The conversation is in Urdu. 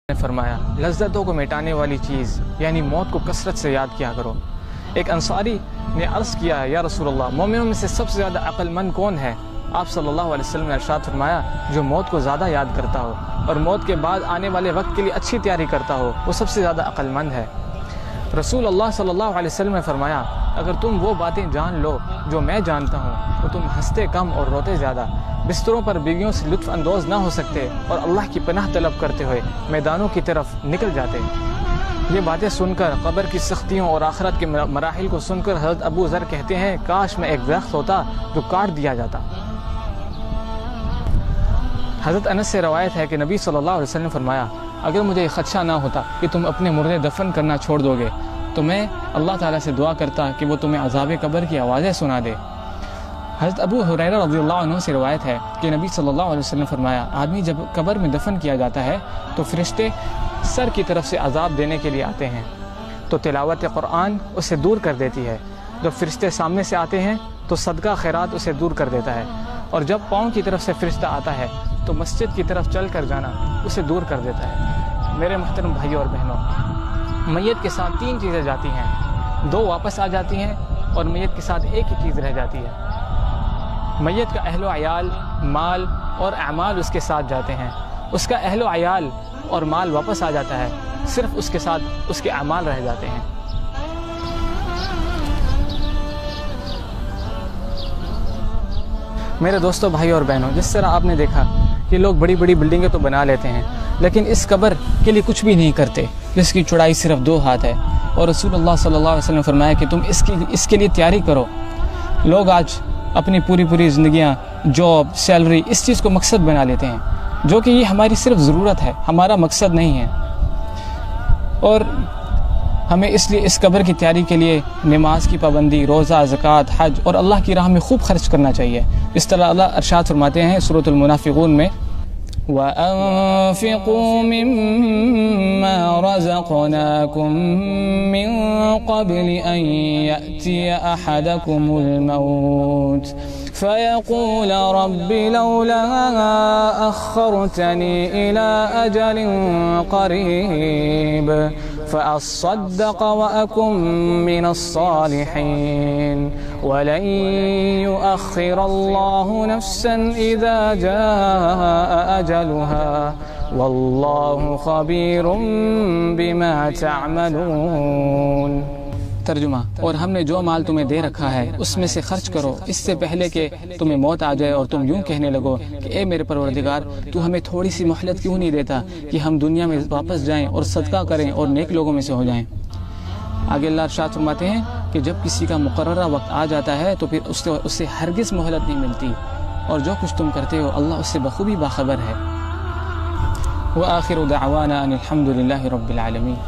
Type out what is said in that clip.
نے فرمایا لذتوں کو مٹانے والی چیز یعنی موت کو کثرت سے یاد کیا کرو۔ ایک انصاری نے عرض کیا یا رسول اللہ مومنوں میں سے سب سے زیادہ عقل مند کون ہے؟ آپ صلی اللہ علیہ وسلم نے ارشاد فرمایا جو موت کو زیادہ یاد کرتا ہو اور موت کے بعد آنے والے وقت کے لیے اچھی تیاری کرتا ہو وہ سب سے زیادہ عقل مند ہے۔ رسول اللہ صلی اللہ علیہ وسلم نے فرمایا اگر تم وہ باتیں جان لو جو میں جانتا ہوں تو تم ہنستے کم اور روتے زیادہ، بستروں پر بیویوں سے لطف اندوز نہ ہو سکتے اور اللہ کی پناہ طلب کرتے ہوئے میدانوں کی طرف نکل جاتے۔ یہ باتیں سن کر قبر کی سختیوں اور آخرت کے مراحل کو سن کر حضرت ابو ذر کہتے ہیں کاش میں ایک درخت ہوتا جو کاٹ دیا جاتا۔ حضرت انس سے روایت ہے کہ نبی صلی اللہ علیہ وسلم نے فرمایا اگر مجھے خدشہ نہ ہوتا کہ تم اپنے مردے دفن کرنا چھوڑ دو گے تو میں اللہ تعالیٰ سے دعا کرتا کہ وہ تمہیں عذاب قبر کی آوازیں سنا دے۔ حضرت ابو ہریرہ رضی اللہ عنہ سے روایت ہے کہ نبی صلی اللہ علیہ وسلم نے فرمایا آدمی جب قبر میں دفن کیا جاتا ہے تو فرشتے سر کی طرف سے عذاب دینے کے لیے آتے ہیں تو تلاوت قرآن اسے دور کر دیتی ہے۔ جب فرشتے سامنے سے آتے ہیں تو صدقہ خیرات اسے دور کر دیتا ہے، اور جب پاؤں کی طرف سے فرشتہ آتا ہے تو مسجد کی طرف چل کر جانا اسے دور کر دیتا ہے۔ میرے محترم بھائیوں اور بہنوں، میت کے ساتھ تین چیزیں جاتی ہیں، دو واپس آ جاتی ہیں اور میت کے ساتھ ایک ہی چیز رہ جاتی ہے۔ میت کا اہل و عیال، مال اور اعمال اس کے ساتھ جاتے ہیں، اس کا اہل و عیال اور مال واپس آ جاتا ہے، صرف اس کے ساتھ اس کے اعمال رہ جاتے ہیں۔ میرے دوستوں بھائیوں اور بہنوں، جس طرح آپ نے دیکھا کہ لوگ بڑی بڑی بلڈنگیں تو بنا لیتے ہیں لیکن اس قبر کے لیے کچھ بھی نہیں کرتے جس کی چوڑائی صرف 2 ہاتھ ہے، اور رسول اللہ صلی اللہ علیہ وسلم نے فرمایا کہ تم اس کے لیے تیاری کرو۔ لوگ آج اپنی پوری زندگیاں جاب، سیلری اس چیز کو مقصد بنا لیتے ہیں جو کہ یہ ہماری صرف ضرورت ہے، ہمارا مقصد نہیں ہے، اور ہمیں اس لیے اس قبر کی تیاری کے لیے نماز کی پابندی، روزہ، زکوٰۃ، حج اور اللہ کی راہ میں خوب خرچ کرنا چاہیے۔ اس طرح اللہ ارشاد فرماتے ہیں سورۃ المنافقون میں وَأَنفِقُوا مِمَّا رَزَقْنَاكُم مِّن قَبْلِ أَن يَأْتِيَ أَحَدَكُمُ الْمَوْتُ فَيَقُولَ رَبِّ لَوْلَا أَخَّرْتَنِي إِلَىٰ أَجَلٍ قَرِيبٍ فَأَصَّدَّقَ وَأَكُن مِّنَ الصَّالِحِينَ وَلَن يُؤَخِّرَ اللَّهُ نَفْسًا إِذَا جَاءَ أَجَلُهَا وَاللَّهُ خَبِيرٌ بِمَا تَعْمَلُونَ۔ ترجمہ، اور ہم نے جو مال تمہیں دے رکھا ہے اس میں سے خرچ کرو اس سے پہلے کہ تمہیں موت آ جائے اور تم یوں کہنے لگو کہ اے میرے پروردگار تو ہمیں تھوڑی سی مہلت کیوں نہیں دیتا کہ ہم دنیا میں واپس جائیں اور صدقہ کریں اور نیک لوگوں میں سے ہو جائیں۔ آگے اللہ ارشاد فرماتے ہیں کہ جب کسی کا مقررہ وقت آ جاتا ہے تو پھر اس سے ہرگز مہلت نہیں ملتی، اور جو کچھ تم کرتے ہو اللہ اس سے بخوبی باخبر ہے۔ وآخر دعوانا ان الحمد للہ رب العالمین۔